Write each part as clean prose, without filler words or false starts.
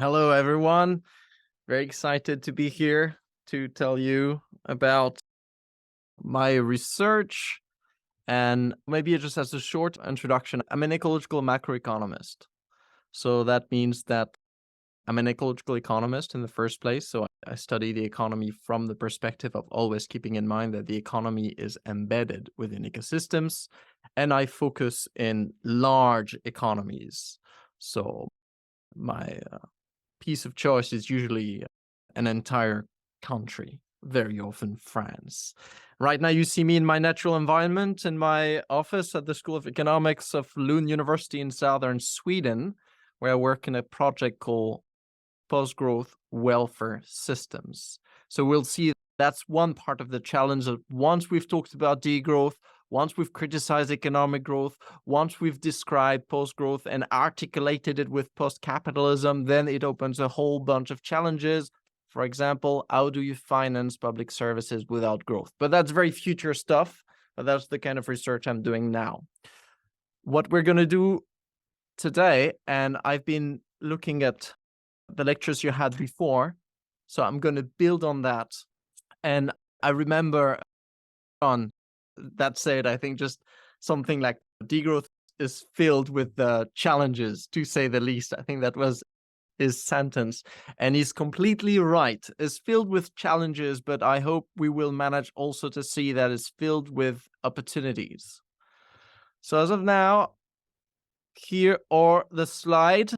Hello, everyone. Very excited to be here to tell you about my research. And maybe just as a short introduction, I'm an ecological macroeconomist. So that means that I'm an ecological economist in the first place. So I study the economy from the perspective of always keeping in mind that the economy is embedded within ecosystems. And I focus in large economies. So my piece of choice is usually an entire country, very often France. Right now, you see me in my natural environment in my office at the School of Economics of Lund University in southern Sweden, where I work in a project called Post-Growth Welfare Systems. So we'll see that's one part of the challenge of once we've talked about degrowth, once we've criticized economic growth, once we've described post-growth and articulated it with post-capitalism, then it opens a whole bunch of challenges. For example, how do you finance public services without growth? But that's very future stuff, but that's the kind of research I'm doing now. What we're going to do today, and I've been looking at the lectures you had before, so I'm going to build on that. And I remember on that said, I think just something like degrowth is filled with challenges, to say the least. I think that was his sentence. And he's completely right. It's filled with challenges, but I hope we will manage also to see that it's filled with opportunities. So as of now, here are the slide.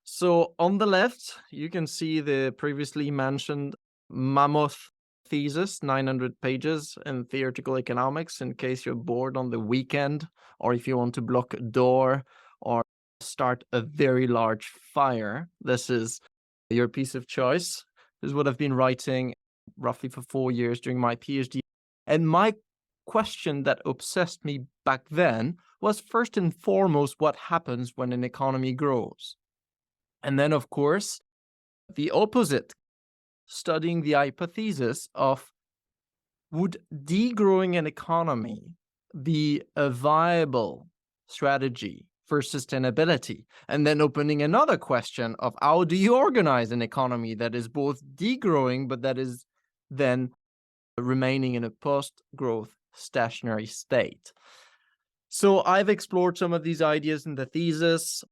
So on the left, you can see the previously mentioned mammoth thesis, 900 pages in theoretical economics, in case you're bored on the weekend, or if you want to block a door or start a very large fire. This is your piece of choice. This is what I've been writing roughly for 4 years during my PhD. And my question that obsessed me back then was first and foremost, what happens when an economy grows? And then, of course, the opposite, studying the hypothesis of would degrowing an economy be a viable strategy for sustainability? And then opening another question of how do you organize an economy that is both degrowing, but that is then remaining in a post-growth stationary state? So I've explored some of these ideas in the thesis.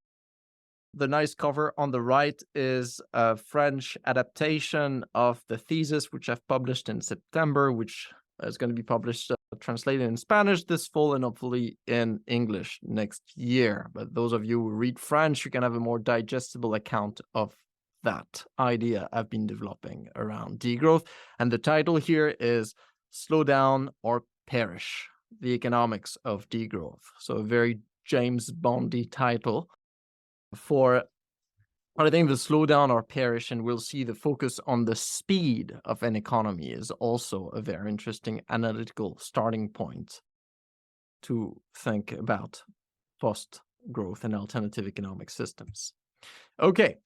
The nice cover on the right is a French adaptation of the thesis, which I've published in September, which is going to be published, translated in Spanish this fall and hopefully in English next year. But those of you who read French, you can have a more digestible account of that idea I've been developing around degrowth. And the title here is Slow Down or Perish, the Economics of Degrowth. So a very James Bondy title. For I think the slowdown or perish, and we'll see the focus on the speed of an economy is also a very interesting analytical starting point to think about post-growth and alternative economic systems. Okay,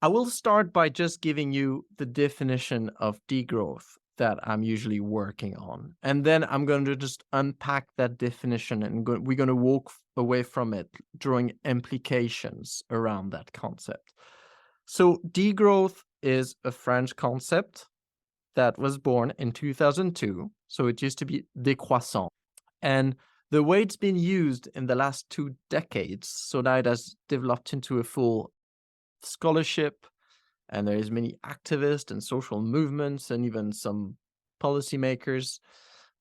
I will start by just giving you the definition of degrowth that I'm usually working on. And then I'm going to just unpack that definition and we're going to walk away from it, drawing implications around that concept. So degrowth is a French concept that was born in 2002. So it used to be décroissant. And the way it's been used in the last 2 decades, so now it has developed into a full scholarship, and there is many activists and social movements and even some policymakers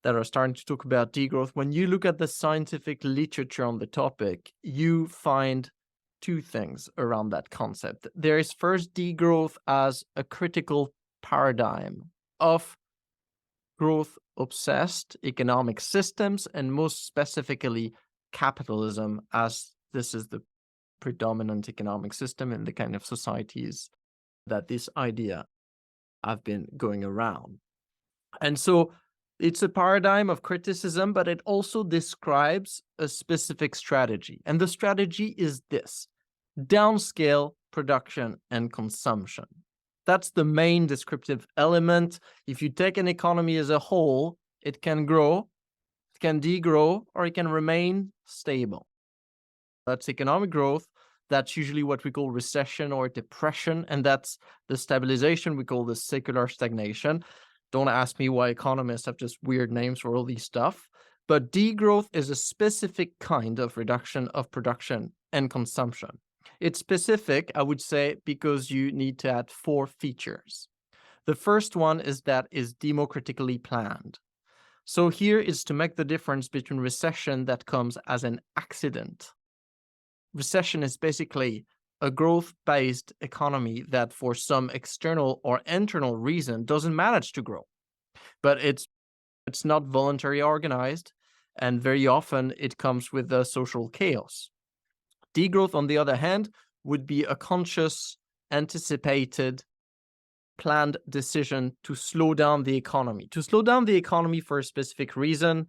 that are starting to talk about degrowth. When you look at the scientific literature on the topic, you find 2 things around that concept. There is first degrowth as a critical paradigm of growth-obsessed economic systems, and most specifically capitalism, as this is the predominant economic system in the kind of societies that this idea have been going around. And so it's a paradigm of criticism, but it also describes a specific strategy. And the strategy is this: downscale production and consumption. That's the main descriptive element. If you take an economy as a whole, it can grow, it can degrow, or it can remain stable. That's economic growth. That's usually what we call recession or depression, and that's the stabilization we call the secular stagnation. Don't ask me why economists have just weird names for all these stuff. But degrowth is a specific kind of reduction of production and consumption. It's specific, I would say, because you need to add 4 features. The first one is that is democratically planned. So here is to make the difference between recession that comes as an accident. Recession is basically a growth-based economy that for some external or internal reason doesn't manage to grow. But it's not voluntary organized, and very often it comes with the social chaos. Degrowth, on the other hand, would be a conscious, anticipated, planned decision to slow down the economy. To slow down the economy for a specific reason,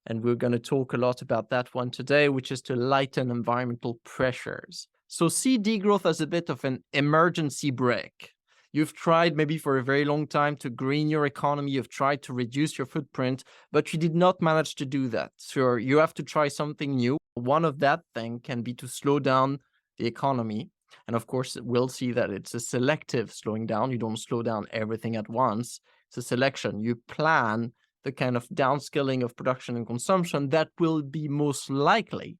and we're going to talk a lot about that one today, which is to lighten environmental pressures. So see degrowth as a bit of an emergency brake. You've tried maybe for a very long time to green your economy, you've tried to reduce your footprint, but you did not manage to do that. So you have to try something new. One of that thing can be to slow down the economy. And of course, we'll see that it's a selective slowing down. You don't slow down everything at once. It's a selection. You plan the kind of downscaling of production and consumption that will be most likely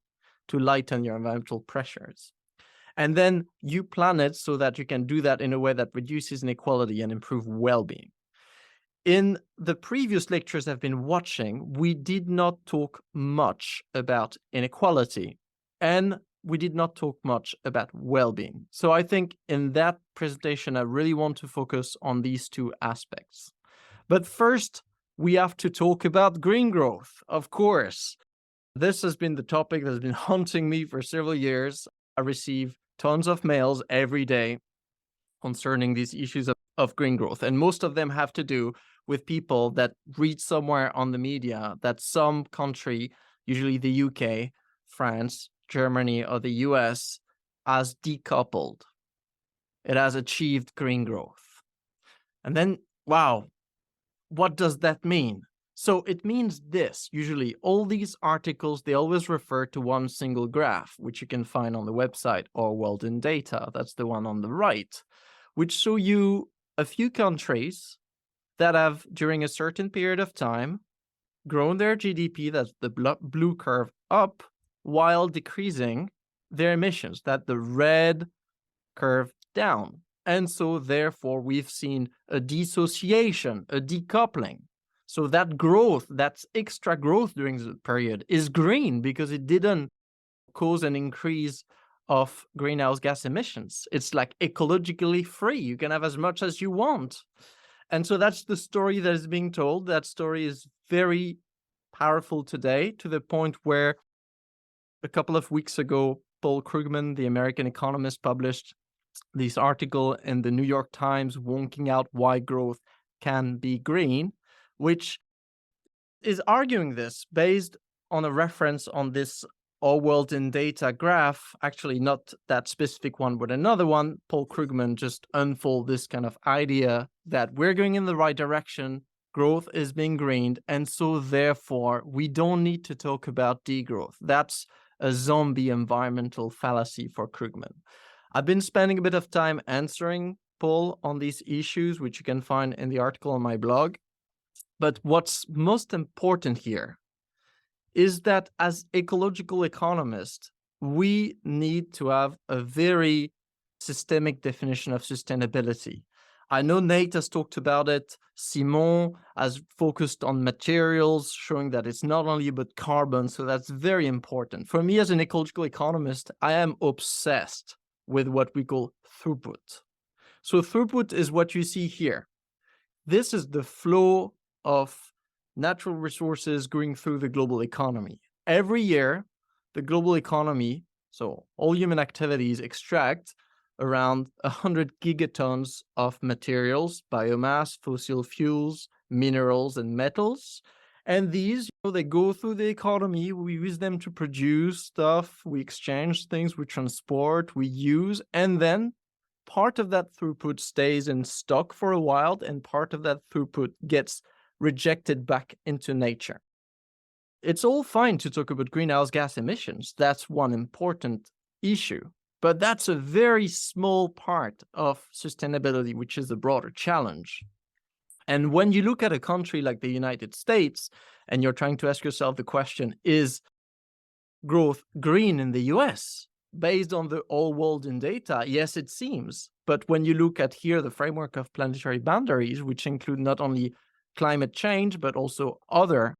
to lighten your environmental pressures. And then you plan it so that you can do that in a way that reduces inequality and improve well-being. In the previous lectures I've been watching, we did not talk much about inequality, and we did not talk much about well-being. So I think in that presentation, I really want to focus on these 2 aspects. But first, we have to talk about green growth, of course. This has been the topic that has been haunting me for several years. I receive tons of mails every day concerning these issues of green growth, and most of them have to do with people that read somewhere on the media that some country, usually the UK, France, Germany, or the US, has decoupled. It has achieved green growth. And then, wow, what does that mean? So it means this. Usually all these articles, they always refer to one single graph, which you can find on the website or World in Data. That's the one on the right, which show you a few countries that have, during a certain period of time, grown their GDP, that's the blue curve, up, while decreasing their emissions, that's the red curve, down. And so therefore we've seen a dissociation, a decoupling. So that growth, that extra growth during the period is green because it didn't cause an increase of greenhouse gas emissions. It's like ecologically free. You can have as much as you want. And so that's the story that is being told. That story is very powerful today, to the point where a couple of weeks ago, Paul Krugman, the American economist, published this article in the New York Times wonking out why growth can be green, which is arguing this based on a reference on this All World in Data graph, actually not that specific one, but another one. Paul Krugman just unfold this kind of idea that we're going in the right direction, growth is being greened, and so therefore we don't need to talk about degrowth. That's a zombie environmental fallacy for Krugman. I've been spending a bit of time answering Paul on these issues, which you can find in the article on my blog. But what's most important here is that as ecological economists, we need to have a very systemic definition of sustainability. I know Nate has talked about it. Simon has focused on materials, showing that it's not only about carbon. So that's very important. For me as an ecological economist, I am obsessed with what we call throughput. So throughput is what you see here. This is the flow of natural resources going through the global economy. Every year, the global economy, so all human activities, extract around 100 gigatons of materials, biomass, fossil fuels, minerals, and metals. And these, they go through the economy. We use them to produce stuff. We exchange things, we transport, we use, and then part of that throughput stays in stock for a while, and part of that throughput gets rejected back into nature. It's all fine to talk about greenhouse gas emissions. That's one important issue. But that's a very small part of sustainability, which is a broader challenge. And when you look at a country like the United States and you're trying to ask yourself the question, is growth green in the US? Based on the all world in data, yes, it seems. But when you look at here the framework of planetary boundaries, which include not only climate change, but also other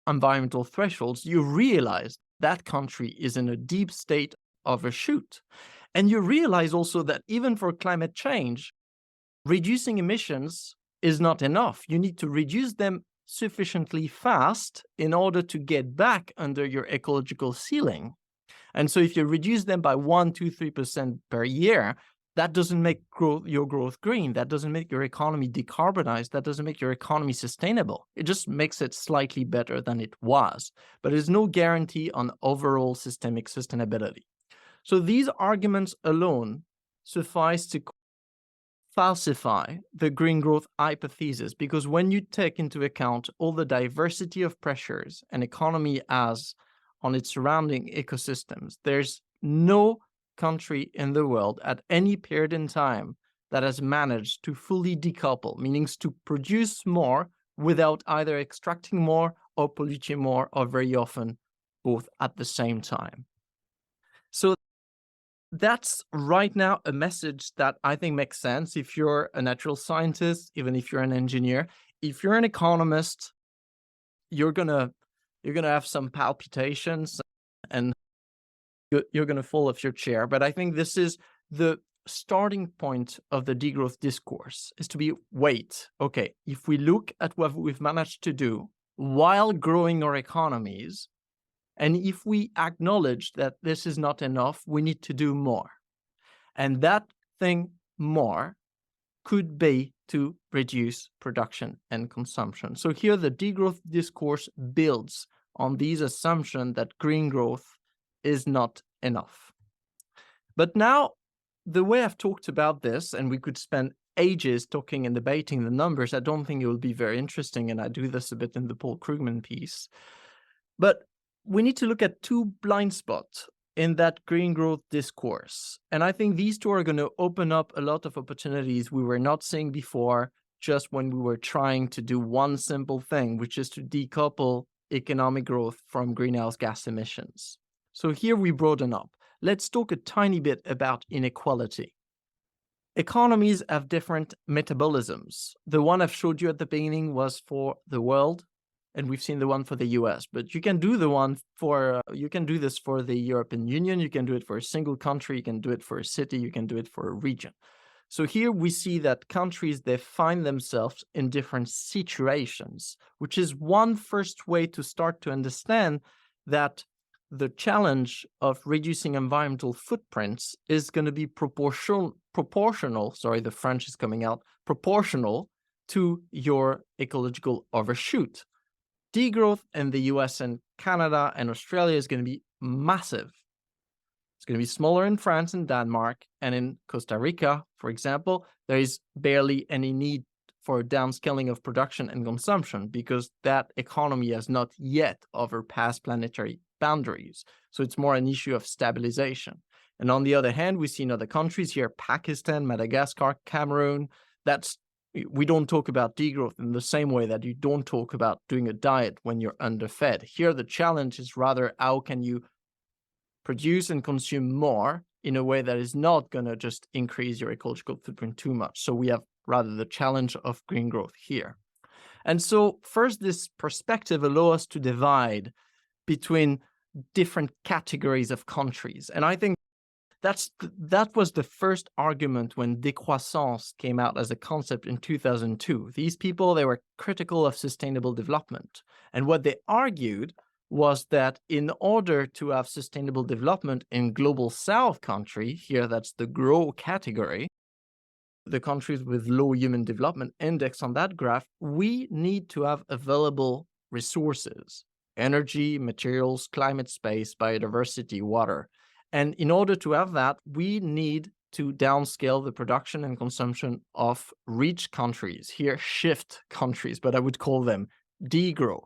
environmental thresholds, you realize that country is in a deep state of a shoot. And you realize also that even for climate change, reducing emissions is not enough. You need to reduce them sufficiently fast in order to get back under your ecological ceiling. And so if you reduce them by 1, 2, 3% per year, that doesn't make your growth green. That doesn't make your economy decarbonized. That doesn't make your economy sustainable. It just makes it slightly better than it was. But there's no guarantee on overall systemic sustainability. So these arguments alone suffice to falsify the green growth hypothesis, because when you take into account all the diversity of pressures an economy has on its surrounding ecosystems, there's no country in the world at any period in time that has managed to fully decouple, meaning to produce more without either extracting more or polluting more, or very often both at the same time. So that's right now a message that I think makes sense if you're a natural scientist, even if you're an engineer. If you're an economist, you're gonna have some palpitations and you're gonna fall off your chair. But I think this is the starting point of the degrowth discourse, is to be, wait, okay, if we look at what we've managed to do while growing our economies, and if we acknowledge that this is not enough, we need to do more. And that thing more could be to reduce production and consumption. So here the degrowth discourse builds on these assumptions that green growth is not enough. But now, the way I've talked about this, and we could spend ages talking and debating the numbers, I don't think it will be very interesting, and I do this a bit in the Paul Krugman piece. But we need to look at two blind spots in that green growth discourse. And I think these two are going to open up a lot of opportunities we were not seeing before, just when we were trying to do one simple thing, which is to decouple economic growth from greenhouse gas emissions. So here we broaden up. Let's talk a tiny bit about inequality. Economies have different metabolisms. The one I've showed you at the beginning was for the world, and we've seen the one for the US, but you can do the one for, you can do this for the European Union, you can do it for a single country, you can do it for a city, you can do it for a region. So here we see that countries, they find themselves in different situations, which is one first way to start to understand that the challenge of reducing environmental footprints is going to be proportional, sorry, the French is coming out, proportional to your ecological overshoot. Degrowth in the US and Canada and Australia is going to be massive. It's going to be smaller in France and Denmark, and in Costa Rica, for example, there is barely any need for downscaling of production and consumption because that economy has not yet overpassed planetary boundaries. So it's more an issue of stabilization. And on the other hand, we see in other countries here, Pakistan, Madagascar, Cameroon, we don't talk about degrowth in the same way that you don't talk about doing a diet when you're underfed. Here, the challenge is rather how can you produce and consume more in a way that is not going to just increase your ecological footprint too much. So we have rather the challenge of green growth here. And so first, this perspective allows us to divide between different categories of countries. And I think that was the first argument when décroissance came out as a concept in 2002. These people, they were critical of sustainable development. And what they argued was that in order to have sustainable development in global south country, here that's the grow category, the countries with low human development index on that graph, we need to have available resources, energy, materials, climate space, biodiversity, water. And in order to have that, we need to downscale the production and consumption of rich countries, here shift countries, but I would call them degrow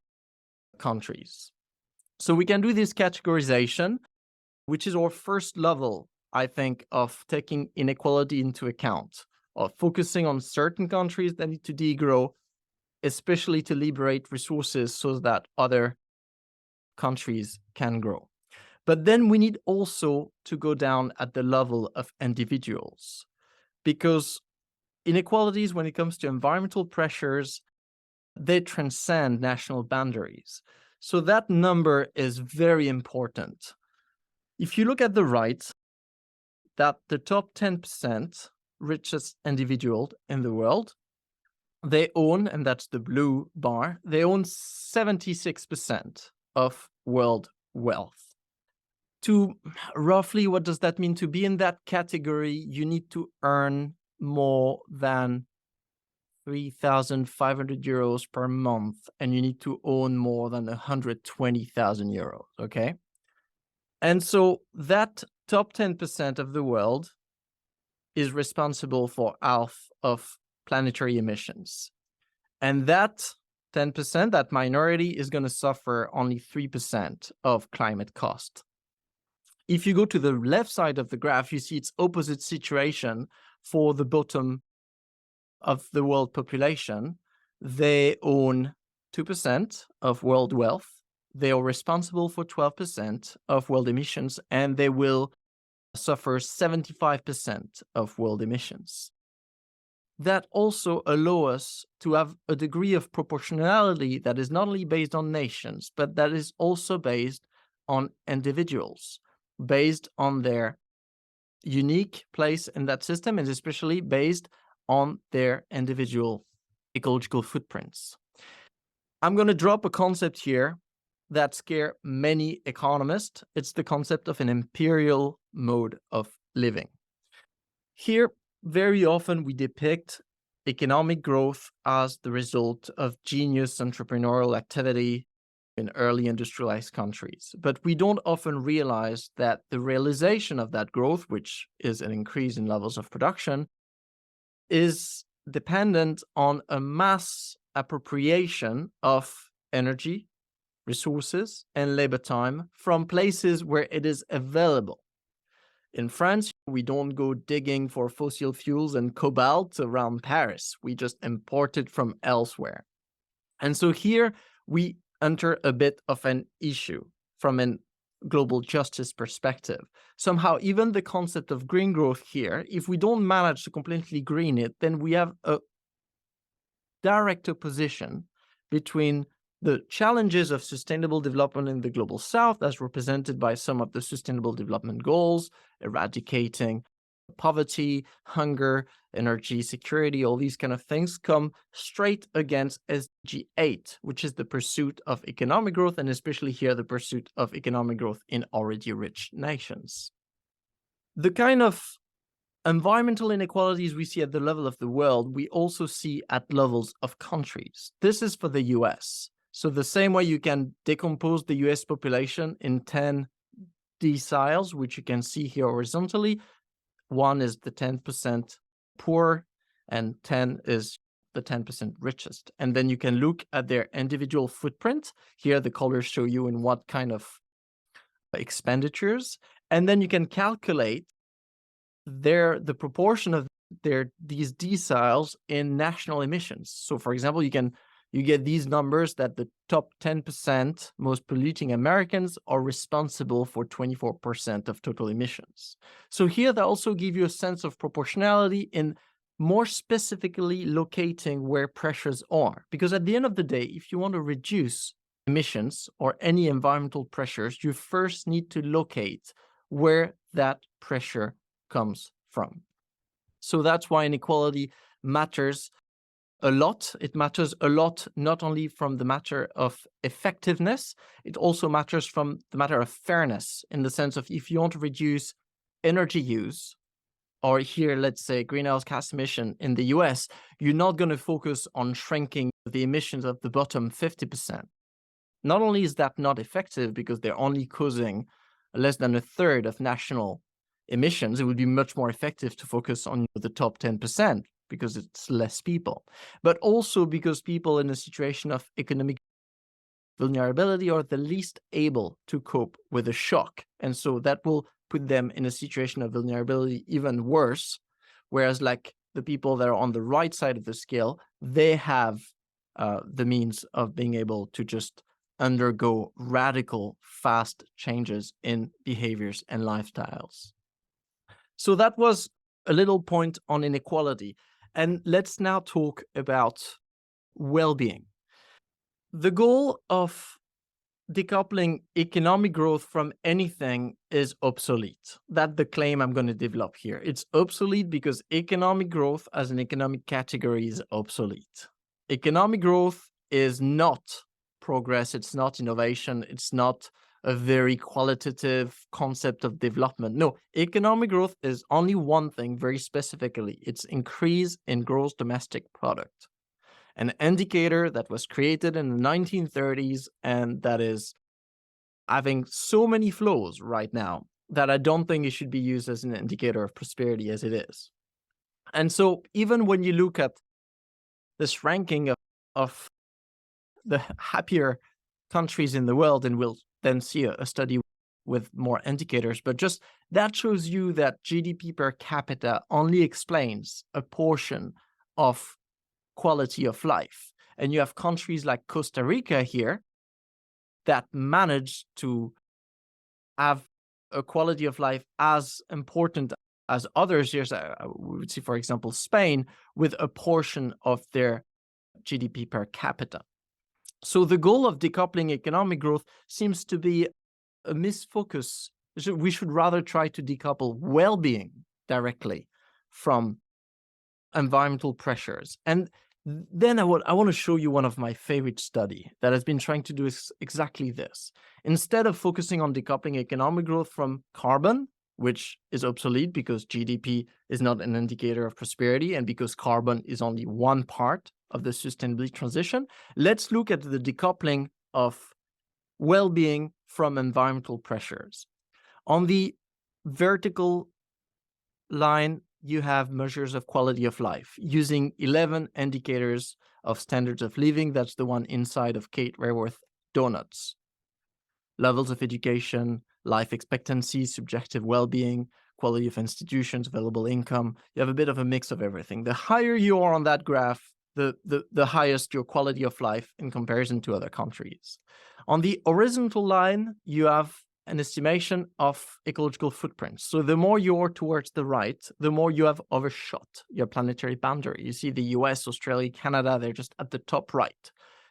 countries. So we can do this categorization, which is our first level I think, of taking inequality into account, of focusing on certain countries that need to degrow, especially to liberate resources so that other countries can grow. But then we need also to go down at the level of individuals, because inequalities, when it comes to environmental pressures, they transcend national boundaries. So that number is very important. If you look at the right, that the top 10% richest individual in the world, they own, and that's the blue bar, they own 76% of world wealth. To roughly, what does that mean? To be in that category, you need to earn more than 3,500 euros per month, and you need to own more than 120,000 euros, okay? And so that top 10% of the world is responsible for half of planetary emissions. And that 10%, that minority, is going to suffer only 3% of climate cost. If you go to the left side of the graph, you see its opposite situation for the bottom of the world population. They own 2% of world wealth. They are responsible for 12% of world emissions, and they will suffer 75% of world emissions. That also allows us to have a degree of proportionality that is not only based on nations, but that is also based on individuals, based on their unique place in that system, and especially based on their individual ecological footprints. I'm going to drop a concept here that scares many economists. It's the concept of an imperial mode of living. Here, very often we depict economic growth as the result of genius entrepreneurial activity in early industrialized countries. But we don't often realize that the realization of that growth, which is an increase in levels of production, is dependent on a mass appropriation of energy, resources, and labor time from places where it is available. In France, we don't go digging for fossil fuels and cobalt around Paris. We just import it from elsewhere. And so here we enter a bit of an issue from a global justice perspective. Somehow, even the concept of green growth here, if we don't manage to completely green it, then we have a direct opposition between the challenges of sustainable development in the global south, as represented by some of the sustainable development goals, eradicating poverty, hunger, energy security, all these kind of things, come straight against SDG 8, which is the pursuit of economic growth, and especially here, the pursuit of economic growth in already rich nations. The kind of environmental inequalities we see at the level of the world, we also see at levels of countries. This is for the US. So the same way you can decompose the US population in 10 deciles, which you can see here horizontally, 1 is the 10% poor, and 10 is the 10% richest. And then you can look at their individual footprint. Here, the colors show you in what kind of expenditures. And then you can calculate the proportion of these deciles in national emissions. So for example, you get these numbers that the top 10% most polluting Americans are responsible for 24% of total emissions. So here they also give you a sense of proportionality in more specifically locating where pressures are. Because at the end of the day, if you want to reduce emissions or any environmental pressures, you first need to locate where that pressure comes from. So that's why inequality matters a lot. It matters a lot, not only from the matter of effectiveness, it also matters from the matter of fairness, in the sense of if you want to reduce energy use, or here, let's say greenhouse gas emission in the US, you're not going to focus on shrinking the emissions of the bottom 50%. Not only is that not effective because they're only causing less than a third of national emissions, it would be much more effective to focus on the top 10%. Because it's less people, but also because people in a situation of economic vulnerability are the least able to cope with a shock. And so that will put them in a situation of vulnerability even worse. Whereas like the people that are on the right side of the scale, they have the means of being able to just undergo radical, fast changes in behaviors and lifestyles. So that was a little point on inequality. And let's now talk about well-being. The goal of decoupling economic growth from anything is obsolete. That's the claim I'm going to develop here. It's obsolete because economic growth as an economic category is obsolete. Economic growth is not progress, it's not innovation, it's not a very qualitative concept of development. No, economic growth is only one thing very specifically. It's increase in gross domestic product, an indicator that was created in the 1930s and that is having so many flaws right now that I don't think it should be used as an indicator of prosperity as it is. And so even when you look at this ranking of the happier countries in the world, and we'll then see a study with more indicators, but just that shows you that GDP per capita only explains a portion of quality of life. And you have countries like Costa Rica here that manage to have a quality of life as important as others. Here, we would see, for example, Spain with a portion of their GDP per capita. So the goal of decoupling economic growth seems to be a misfocus. We should rather try to decouple well-being directly from environmental pressures. And then I want to show you one of my favorite study that has been trying to do exactly this. Instead of focusing on decoupling economic growth from carbon, which is obsolete because GDP is not an indicator of prosperity and because carbon is only one part of the sustainability transition, let's look at the decoupling of well-being from environmental pressures. On the vertical line, you have measures of quality of life using 11 indicators of standards of living. That's the one inside of Kate Raworth donuts. Levels of education, life expectancy, subjective well-being, quality of institutions, available income. You have a bit of a mix of everything. The higher you are on that graph, the highest your quality of life in comparison to other countries. On the horizontal line, you have an estimation of ecological footprints. So the more you're towards the right, the more you have overshot your planetary boundary. You see the US, Australia, Canada, they're just at the top right.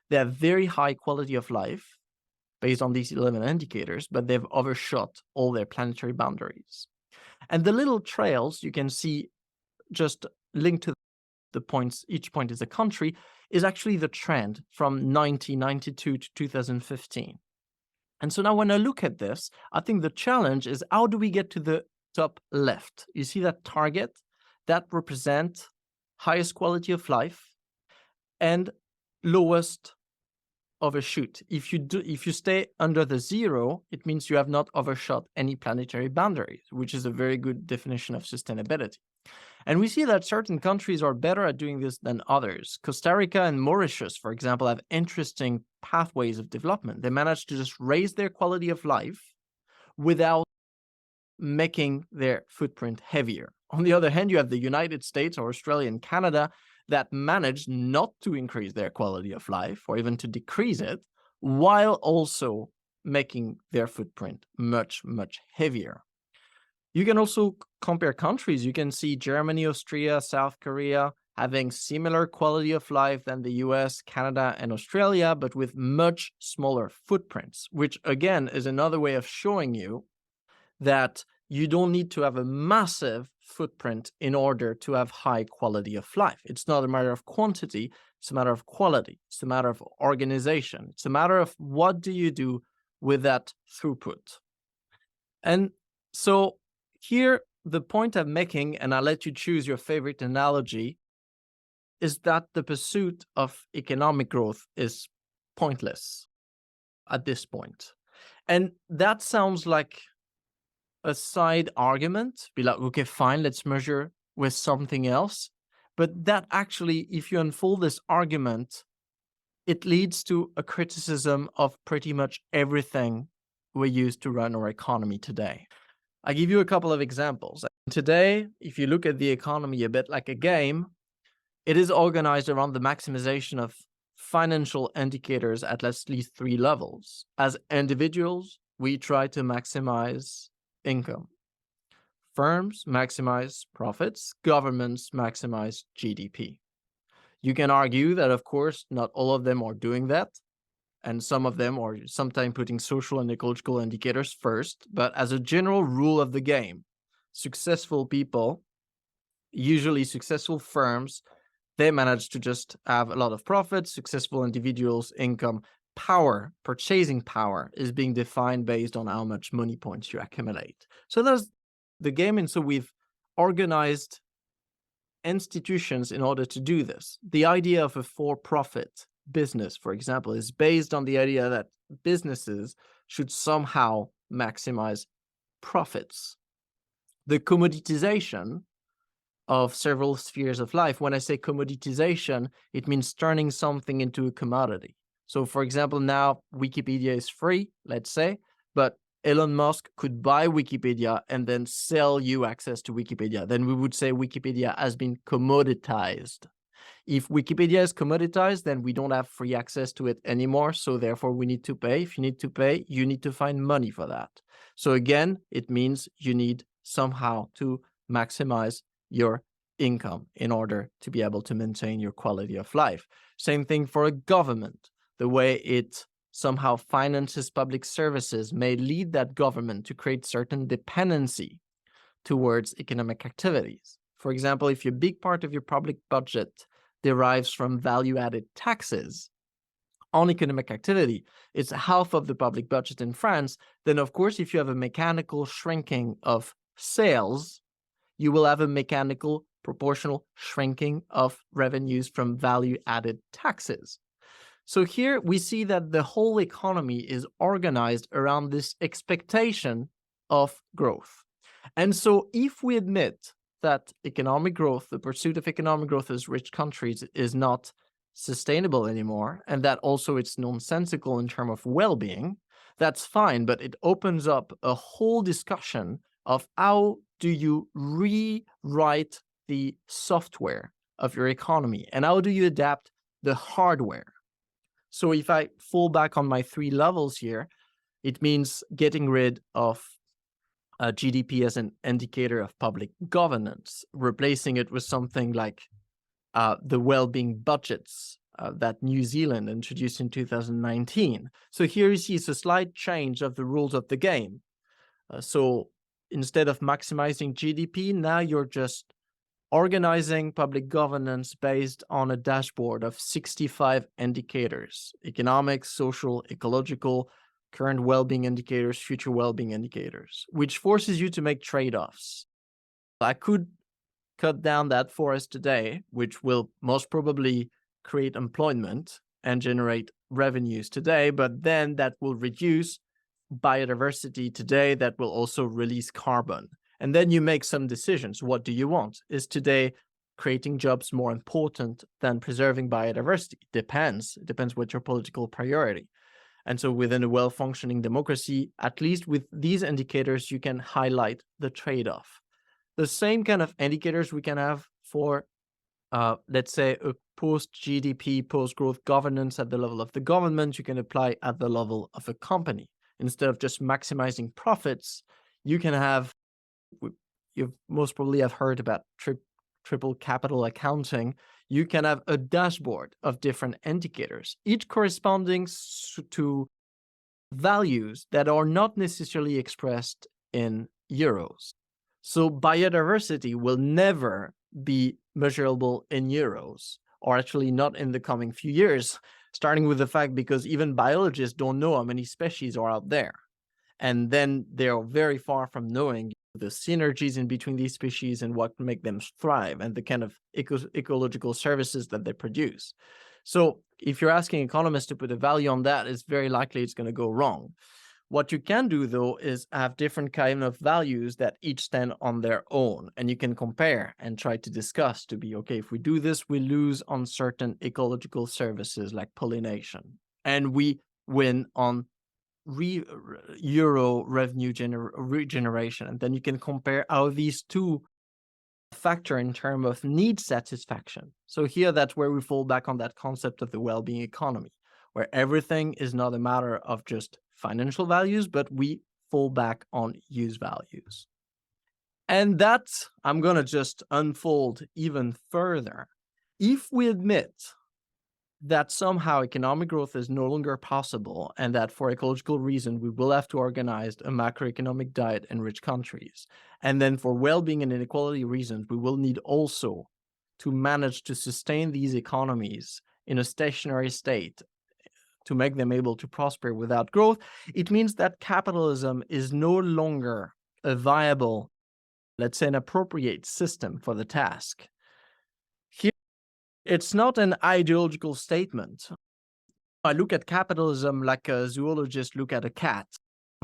They have very high quality of life based on these 11 indicators, but they've overshot all their planetary boundaries. And the little trails you can see just linked to the points, each point is a country, is actually the trend from 1992 to 2015. And so now when I look at this, I think the challenge is how do we get to the top left? You see that target? That represents highest quality of life and lowest overshoot. If you stay under the zero, it means you have not overshot any planetary boundaries, which is a very good definition of sustainability. And we see that certain countries are better at doing this than others. Costa Rica and Mauritius, for example, have interesting pathways of development. They manage to just raise their quality of life without making their footprint heavier. On the other hand, you have the United States or Australia and Canada that manage not to increase their quality of life or even to decrease it, while also making their footprint much, much heavier. You can also compare countries. You can see Germany, Austria, South Korea having similar quality of life than the US, Canada, and Australia, but with much smaller footprints, which again is another way of showing you that you don't need to have a massive footprint in order to have high quality of life. It's not a matter of quantity, it's a matter of quality. It's a matter of organization. It's a matter of what do you do with that throughput. And so here, the point I'm making, and I'll let you choose your favorite analogy, is that the pursuit of economic growth is pointless at this point. And that sounds like a side argument, be like, okay, fine, let's measure with something else. But that actually, if you unfold this argument, it leads to a criticism of pretty much everything we use to run our economy today. I give you a couple of examples. Today, if you look at the economy a bit like a game, it is organized around the maximization of financial indicators at least three levels. As individuals, we try to maximize income. Firms maximize profits, governments maximize GDP. You can argue that, of course, not all of them are doing that, and some of them are sometimes putting social and ecological indicators first. But as a general rule of the game, successful people, usually successful firms, they manage to just have a lot of profits. Successful individuals, income, power, purchasing power is being defined based on how much money points you accumulate. So that's the game. And so we've organized institutions in order to do this. The idea of a for-profit business, for example, is based on the idea that businesses should somehow maximize profits. The commoditization of several spheres of life. When I say commoditization, it means turning something into a commodity. So, for example, now Wikipedia is free, let's say, but Elon Musk could buy Wikipedia and then sell you access to Wikipedia. Then we would say Wikipedia has been commoditized. If Wikipedia is commoditized, then we don't have free access to it anymore. So therefore, we need to pay. If you need to pay, you need to find money for that. So again, it means you need somehow to maximize your income in order to be able to maintain your quality of life. Same thing for a government. The way it somehow finances public services may lead that government to create certain dependency towards economic activities. For example, if a big part of your public budget derives from value-added taxes on economic activity, it's half of the public budget in France, then of course, if you have a mechanical shrinking of sales, you will have a mechanical proportional shrinking of revenues from value-added taxes. So here we see that the whole economy is organized around this expectation of growth. And so if we admit that economic growth, the pursuit of economic growth as rich countries is not sustainable anymore, and that also it's nonsensical in terms of well-being, that's fine, but it opens up a whole discussion of how do you rewrite the software of your economy and how do you adapt the hardware. So if I fall back on my three levels here, it means getting rid of GDP as an indicator of public governance, replacing it with something like the well-being budgets that New Zealand introduced in 2019. So here you see it's a slight change of the rules of the game. So instead of maximizing GDP, now you're just organizing public governance based on a dashboard of 65 indicators: economic, social, ecological, current well-being indicators, future well-being indicators, which forces you to make trade-offs. I could cut down that forest today, which will most probably create employment and generate revenues today, but then that will reduce biodiversity today, that will also release carbon. And then you make some decisions. What do you want? Is today creating jobs more important than preserving biodiversity? Depends. It depends what your political priority. And so within a well-functioning democracy, at least with these indicators, you can highlight the trade-off. The same kind of indicators we can have for, let's say, a post-GDP, post-growth governance at the level of the government, you can apply at the level of a company. Instead of just maximizing profits, you can have, you most probably have heard about triple capital accounting. You can have a dashboard of different indicators, each corresponding to values that are not necessarily expressed in euros. So biodiversity will never be measurable in euros, or actually not in the coming few years, starting with the fact because even biologists don't know how many species are out there. And then they're very far from knowing the synergies in between these species and what make them thrive and the kind of ecological services that they produce. So if you're asking economists to put a value on that, it's very likely it's going to go wrong. What you can do, though, is have different kind of values that each stand on their own, and you can compare and try to discuss to be, okay, if we do this, we lose on certain ecological services like pollination, and we win on euro revenue regeneration. And then you can compare how these two factor in terms of need satisfaction. So here, that's where we fall back on that concept of the well-being economy, where everything is not a matter of just financial values, but we fall back on use values. And that I'm going to just unfold even further. If we admit that somehow economic growth is no longer possible and that for ecological reasons we will have to organize a macroeconomic diet in rich countries, and then for well-being and inequality reasons we will need also to manage to sustain these economies in a stationary state to make them able to prosper without growth, it means that capitalism is no longer a viable, let's say, an appropriate system for the task. Here, it's not an ideological statement. I look at capitalism like a zoologist look at a cat.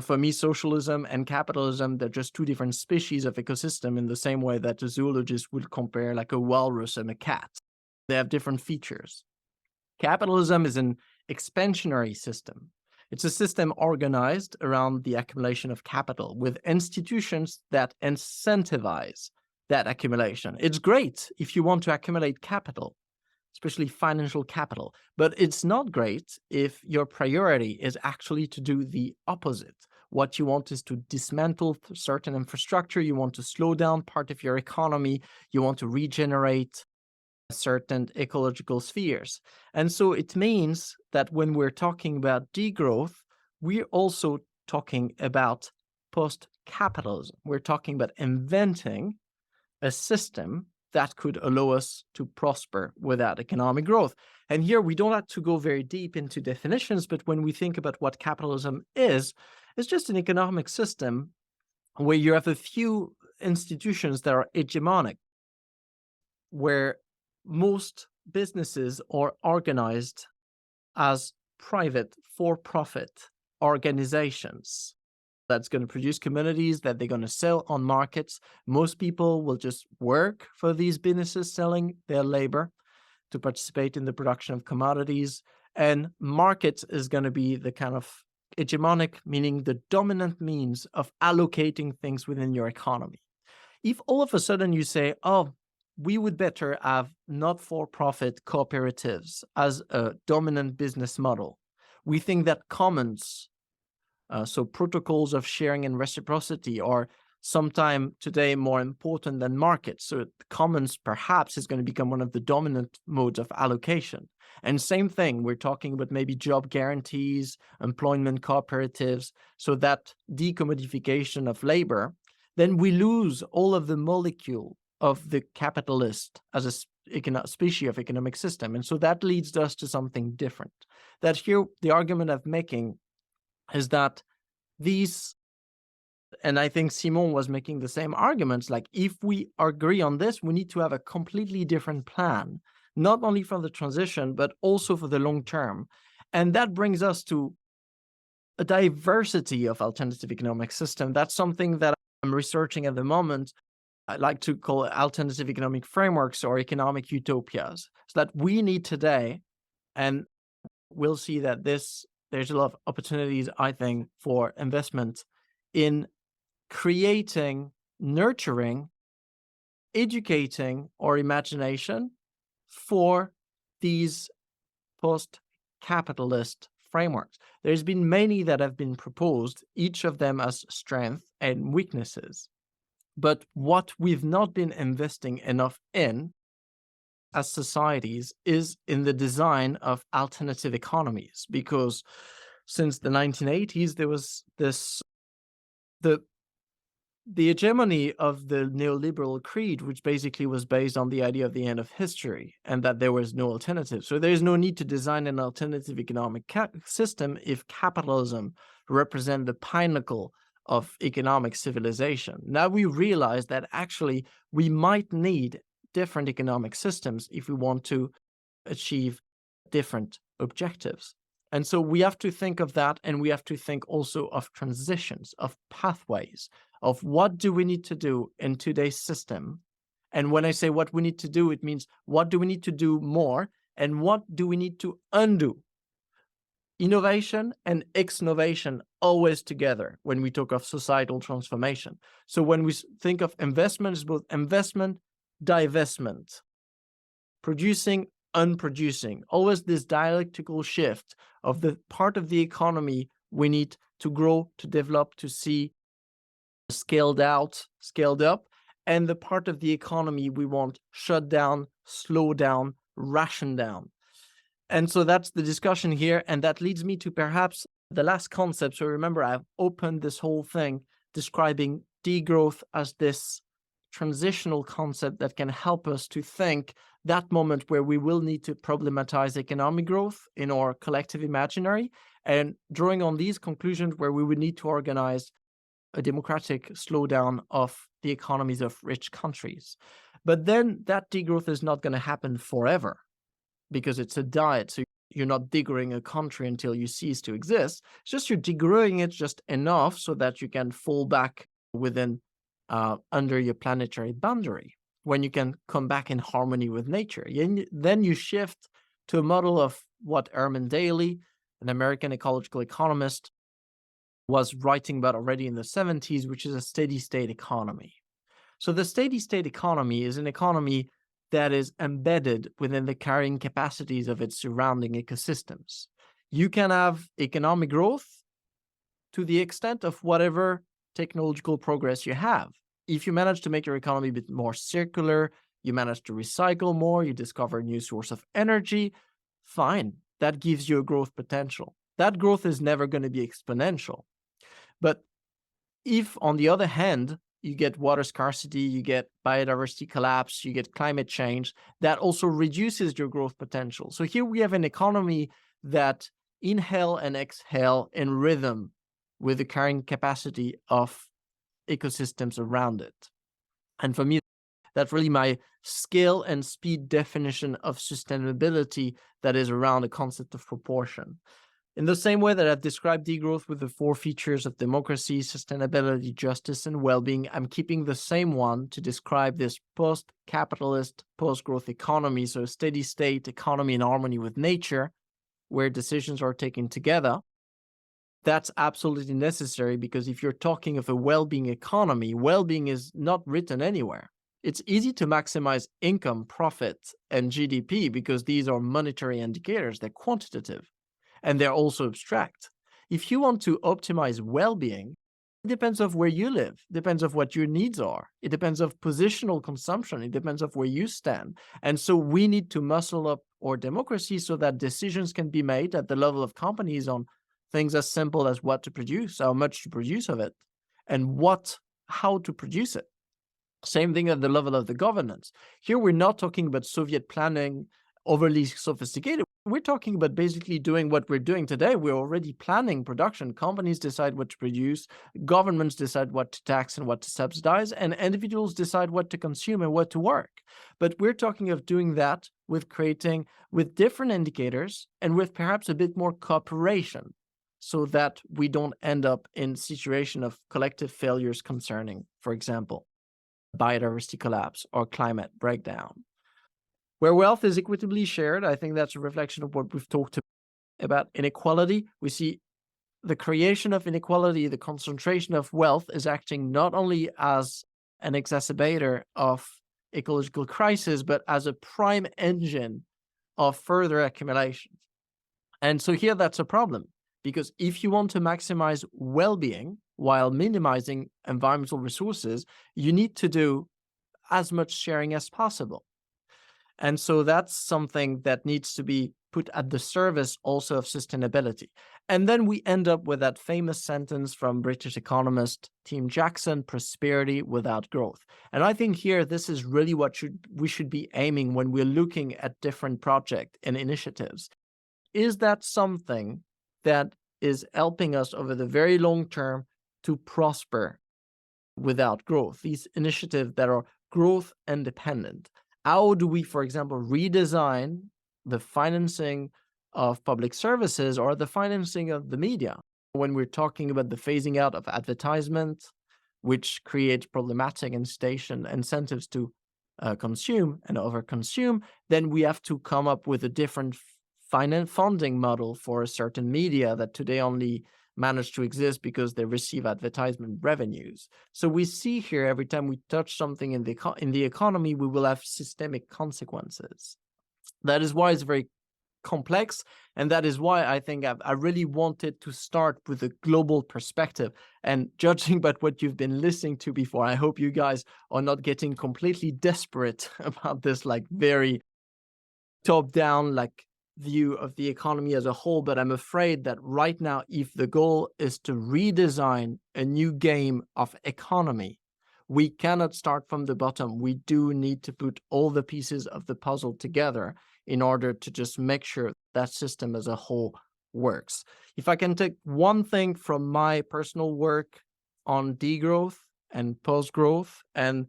For me, socialism and capitalism, they're just two different species of ecosystem in the same way that a zoologist would compare like a walrus and a cat. They have different features. Capitalism is an expansionary system. It's a system organized around the accumulation of capital with institutions that incentivize that accumulation. It's great if you want to accumulate capital, especially financial capital, but it's not great if your priority is actually to do the opposite. What you want is to dismantle certain infrastructure, you want to slow down part of your economy, you want to regenerate certain ecological spheres. And so it means that when we're talking about degrowth, we're also talking about post-capitalism. We're talking about inventing a system that could allow us to prosper without economic growth. And here we don't have to go very deep into definitions, but when we think about what capitalism is, it's just an economic system where you have a few institutions that are hegemonic, where most businesses are organized as private for-profit organizations that's going to produce commodities that they're going to sell on markets. Most people will just work for these businesses selling their labor to participate in the production of commodities. And markets is going to be the kind of hegemonic, meaning the dominant means of allocating things within your economy. If all of a sudden you say, oh, we would better have not-for-profit cooperatives as a dominant business model, we think that commons, so protocols of sharing and reciprocity, are sometime today more important than markets. So commons perhaps is going to become one of the dominant modes of allocation. And same thing, we're talking about maybe job guarantees, employment cooperatives, so that decommodification of labor, then we lose all of the molecule of the capitalist as a species of economic system. And so that leads us to something different. That here, the argument I'm making is that these, and I think Simon was making the same arguments, like if we agree on this, we need to have a completely different plan, not only for the transition, but also for the long term. And that brings us to a diversity of alternative economic system. That's something that I'm researching at the moment. I like to call it alternative economic frameworks or economic utopias. So that we need today, and we'll see that there's a lot of opportunities, I think, for investment in creating, nurturing, educating our imagination for these post-capitalist frameworks. There's been many that have been proposed, each of them has strengths and weaknesses. But what we've not been investing enough in as societies is in the design of alternative economies, because since the 1980s, there was the hegemony of the neoliberal creed, which basically was based on the idea of the end of history and that there was no alternative. So there's no need to design an alternative economic system if capitalism represents the pinnacle of economic civilization. Now we realize that actually we might need different economic systems if we want to achieve different objectives. And so we have to think of that, and we have to think also of transitions, of pathways, of what do we need to do in today's system. And when I say what we need to do, it means what do we need to do more and what do we need to undo innovation and exnovation always together when we talk of societal transformation. So when we think of investment, it's both investment, divestment, producing, unproducing, always this dialectical shift of the part of the economy we need to grow, to develop, to see scaled out, scaled up, and the part of the economy we want shut down, slow down, ration down. And so that's the discussion here. And that leads me to perhaps the last concept. So remember, I've opened this whole thing describing degrowth as this transitional concept that can help us to think that moment where we will need to problematize economic growth in our collective imaginary, and drawing on these conclusions where we would need to organize a democratic slowdown of the economies of rich countries. But then that degrowth is not going to happen forever, because it's a diet. So you're not degrowing a country until you cease to exist. It's just you're degrowing it just enough so that you can fall back within under your planetary boundary, when you can come back in harmony with nature. Then you shift to a model of what Herman Daly, an American ecological economist, was writing about already in the 70s, which is a steady state economy. So the steady state economy is an economy that is embedded within the carrying capacities of its surrounding ecosystems. You can have economic growth to the extent of whatever technological progress you have. If you manage to make your economy a bit more circular, you manage to recycle more, you discover a new source of energy, fine, that gives you a growth potential. That growth is never going to be exponential. But if, on the other hand, you get water scarcity, you get biodiversity collapse, you get climate change, that also reduces your growth potential. So here we have an economy that inhale and exhale in rhythm with the carrying capacity of ecosystems around it. And for me, that's really my scale and speed definition of sustainability that is around the concept of proportion. In the same way that I've described degrowth with the 4 features of democracy, sustainability, justice, and well-being, I'm keeping the same one to describe this post-capitalist, post-growth economy, so a steady state economy in harmony with nature, where decisions are taken together. That's absolutely necessary, because if you're talking of a well-being economy, well-being is not written anywhere. It's easy to maximize income, profit, and GDP because these are monetary indicators, they're quantitative. And they're also abstract. If you want to optimize well-being, it depends on where you live, it depends on what your needs are, it depends on positional consumption, it depends on where you stand. And so we need to muscle up our democracy so that decisions can be made at the level of companies on things as simple as what to produce, how much to produce of it, and how to produce it. Same thing at the level of the governance. Here we're not talking about Soviet planning, overly sophisticated. We're talking about basically doing what we're doing today. We're already planning production. Companies decide what to produce, governments decide what to tax and what to subsidize, and individuals decide what to consume and what to work. But we're talking of doing that with different indicators and with perhaps a bit more cooperation, so that we don't end up in situation of collective failures concerning, for example, biodiversity collapse or climate breakdown. Where wealth is equitably shared, I think that's a reflection of what we've talked about inequality. We see the creation of inequality, the concentration of wealth is acting not only as an exacerbator of ecological crisis, but as a prime engine of further accumulation. And so here that's a problem, because if you want to maximize well-being while minimizing environmental resources, you need to do as much sharing as possible. And so that's something that needs to be put at the service also of sustainability. And then we end up with that famous sentence from British economist Tim Jackson, prosperity without growth. And I think here, this is really what we should be aiming when we're looking at different projects and initiatives. Is that something that is helping us over the very long term to prosper without growth? These initiatives that are growth independent. How do we, for example, redesign the financing of public services or the financing of the media when we're talking about the phasing out of advertisement, which creates problematic incentives to consume and overconsume? Then we have to come up with a different finance funding model for a certain media that today only manage to exist because they receive advertisement revenues. So we see here every time we touch something in the economy, we will have systemic consequences. That is why it's very complex, and that is why I think I really wanted to start with a global perspective. And judging by what you've been listening to before, I hope you guys are not getting completely desperate about this like very top down like view of the economy as a whole. But I'm afraid that right now, if the goal is to redesign a new game of economy, we cannot start from the bottom. We do need to put all the pieces of the puzzle together in order to just make sure that system as a whole works. If I can take one thing from my personal work on degrowth and post-growth and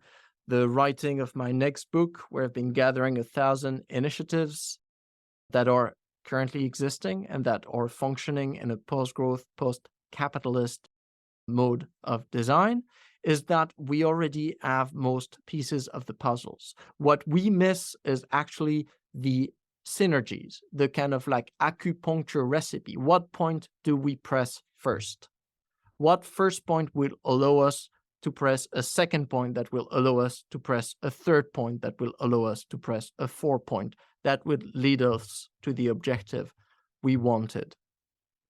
the writing of my next book, where I've been gathering 1,000 initiatives that are currently existing and that are functioning in a post-growth, post-capitalist mode of design, is that we already have most pieces of the puzzles. What we miss is actually the synergies, the kind of like acupuncture recipe. What point do we press first? What first point will allow us to press a second point that will allow us to press a third point that will allow us to press a fourth point that would lead us to the objective we wanted?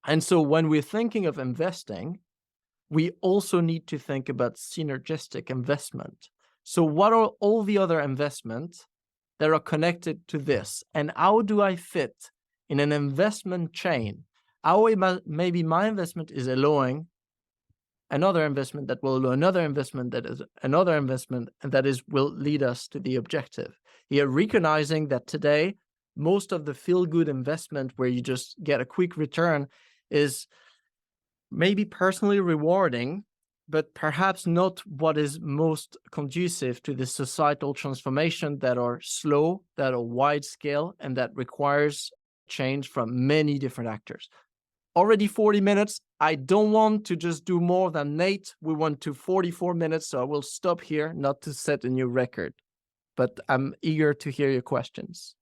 And so when we're thinking of investing, we also need to think about synergistic investment. So what are all the other investments that are connected to this? And how do I fit in an investment chain? How maybe my investment is allowing another investment that will allow another investment that is another investment, and that is will lead us to the objective. Here, recognizing that today, most of the feel-good investment where you just get a quick return is maybe personally rewarding, but perhaps not what is most conducive to the societal transformation that are slow, that are wide scale, and that requires change from many different actors. Already 40 minutes. I don't want to just do more than Nate. We want to 44 minutes, so I will stop here, not to set a new record. But I'm eager to hear your questions.